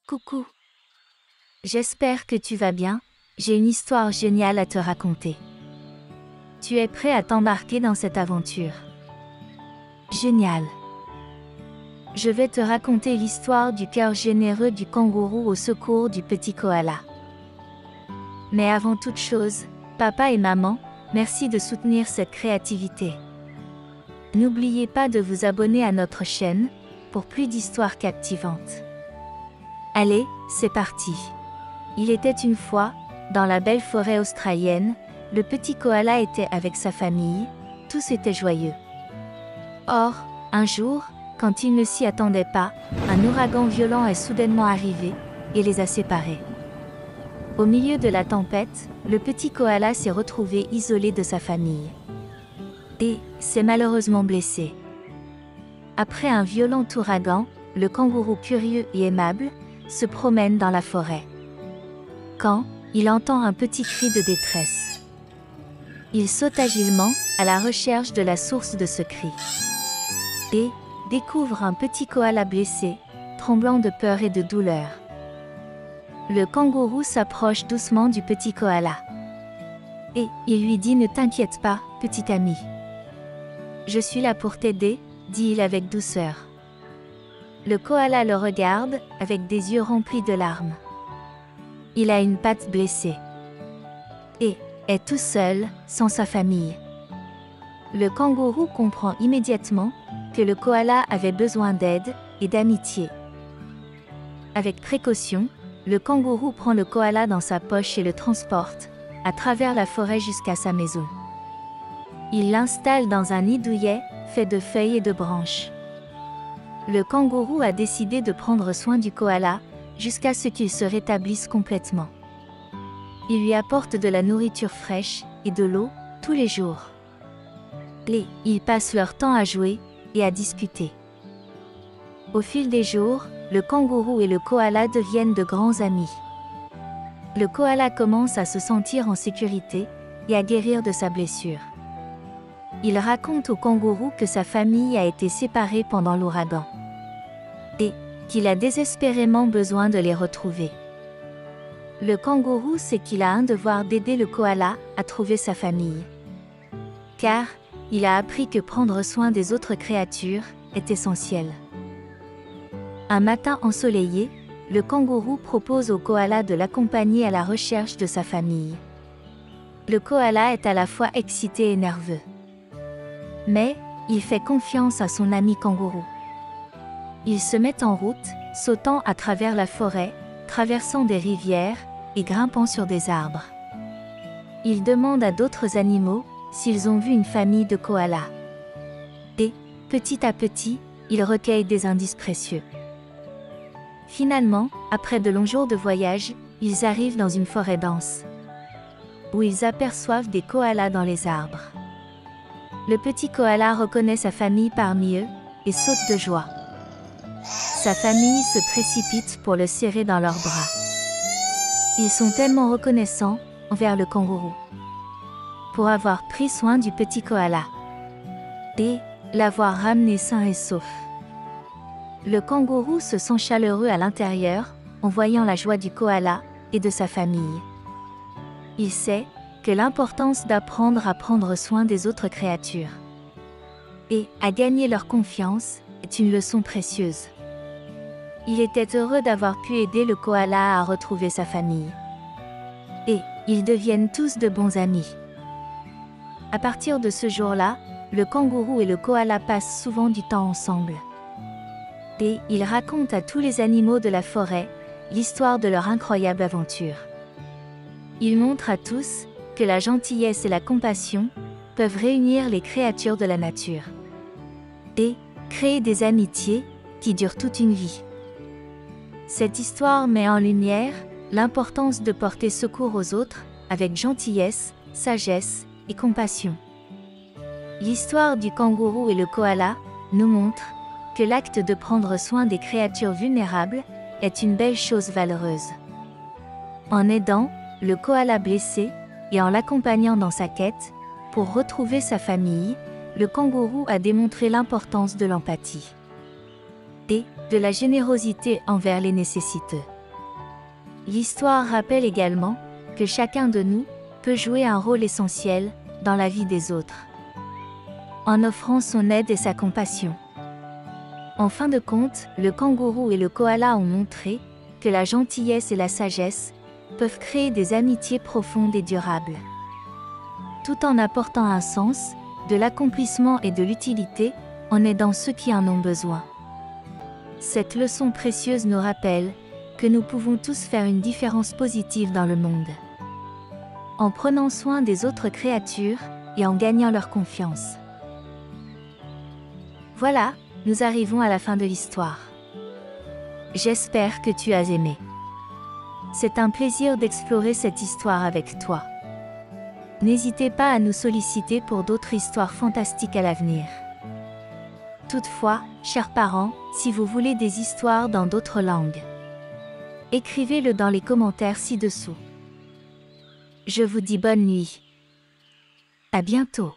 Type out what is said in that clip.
Coucou. J'espère que tu vas bien, j'ai une histoire géniale à te raconter. Tu es prêt à t'embarquer dans cette aventure? Génial. Je vais te raconter l'histoire du cœur généreux du kangourou au secours du petit koala. Mais avant toute chose, papa et maman, merci de soutenir cette créativité. N'oubliez pas de vous abonner à notre chaîne, pour plus d'histoires captivantes. Allez, c'est parti. Il était une fois, dans la belle forêt australienne, le petit koala était avec sa famille, tous étaient joyeux. Or, un jour, quand ils ne s'y attendaient pas, un ouragan violent est soudainement arrivé, et les a séparés. Au milieu de la tempête, le petit koala s'est retrouvé isolé de sa famille. Et s'est malheureusement blessé. Après un violent ouragan, le kangourou curieux et aimable se promène dans la forêt. Quand il entend un petit cri de détresse, il saute agilement à la recherche de la source de ce cri. Et découvre un petit koala blessé, tremblant de peur et de douleur. Le kangourou s'approche doucement du petit koala. Et il lui dit: « Ne t'inquiète pas, petit ami. Je suis là pour t'aider, » dit-il avec douceur. Le koala le regarde, avec des yeux remplis de larmes. Il a une patte blessée. Et est tout seul, sans sa famille. Le kangourou comprend immédiatement que le koala avait besoin d'aide et d'amitié. Avec précaution, le kangourou prend le koala dans sa poche et le transporte, à travers la forêt jusqu'à sa maison. Il l'installe dans un nid douillet, fait de feuilles et de branches. Le kangourou a décidé de prendre soin du koala, jusqu'à ce qu'il se rétablisse complètement. Il lui apporte de la nourriture fraîche et de l'eau, tous les jours. Et ils passent leur temps à jouer et à discuter. Au fil des jours, le kangourou et le koala deviennent de grands amis. Le koala commence à se sentir en sécurité et à guérir de sa blessure. Il raconte au kangourou que sa famille a été séparée pendant l'ouragan. Et qu'il a désespérément besoin de les retrouver. Le kangourou sait qu'il a un devoir d'aider le koala à trouver sa famille. Car il a appris que prendre soin des autres créatures est essentiel. Un matin ensoleillé, le kangourou propose au koala de l'accompagner à la recherche de sa famille. Le koala est à la fois excité et nerveux. Mais il fait confiance à son ami kangourou. Ils se mettent en route, sautant à travers la forêt, traversant des rivières et grimpant sur des arbres. Ils demandent à d'autres animaux s'ils ont vu une famille de koalas. Et, petit à petit, ils recueillent des indices précieux. Finalement, après de longs jours de voyage, ils arrivent dans une forêt dense, où ils aperçoivent des koalas dans les arbres. Le petit koala reconnaît sa famille parmi eux et saute de joie. Sa famille se précipite pour le serrer dans leurs bras. Ils sont tellement reconnaissants envers le kangourou pour avoir pris soin du petit koala et l'avoir ramené sain et sauf. Le kangourou se sent chaleureux à l'intérieur en voyant la joie du koala et de sa famille. Il sait que l'importance d'apprendre à prendre soin des autres créatures et à gagner leur confiance est une leçon précieuse. Il était heureux d'avoir pu aider le koala à retrouver sa famille. Et ils deviennent tous de bons amis. À partir de ce jour-là, le kangourou et le koala passent souvent du temps ensemble. Et ils racontent à tous les animaux de la forêt l'histoire de leur incroyable aventure. Ils montrent à tous que la gentillesse et la compassion peuvent réunir les créatures de la nature et créer des amitiés qui durent toute une vie. Cette histoire met en lumière l'importance de porter secours aux autres avec gentillesse, sagesse et compassion. L'histoire du kangourou et le koala nous montre que l'acte de prendre soin des créatures vulnérables est une belle chose valeureuse. En aidant le koala blessé et en l'accompagnant dans sa quête pour retrouver sa famille, le kangourou a démontré l'importance de l'empathie. et de la générosité envers les nécessiteux. L'histoire rappelle également que chacun de nous peut jouer un rôle essentiel dans la vie des autres, en offrant son aide et sa compassion. En fin de compte, le kangourou et le koala ont montré que la gentillesse et la sagesse peuvent créer des amitiés profondes et durables. Tout en apportant un sens, de l'accomplissement et de l'utilité, en aidant ceux qui en ont besoin. Cette leçon précieuse nous rappelle que nous pouvons tous faire une différence positive dans le monde, en prenant soin des autres créatures et en gagnant leur confiance. Voilà, nous arrivons à la fin de l'histoire. J'espère que tu as aimé. C'est un plaisir d'explorer cette histoire avec toi. N'hésitez pas à nous solliciter pour d'autres histoires fantastiques à l'avenir. Toutefois, chers parents, si vous voulez des histoires dans d'autres langues, écrivez-le dans les commentaires ci-dessous. Je vous dis bonne nuit. À bientôt.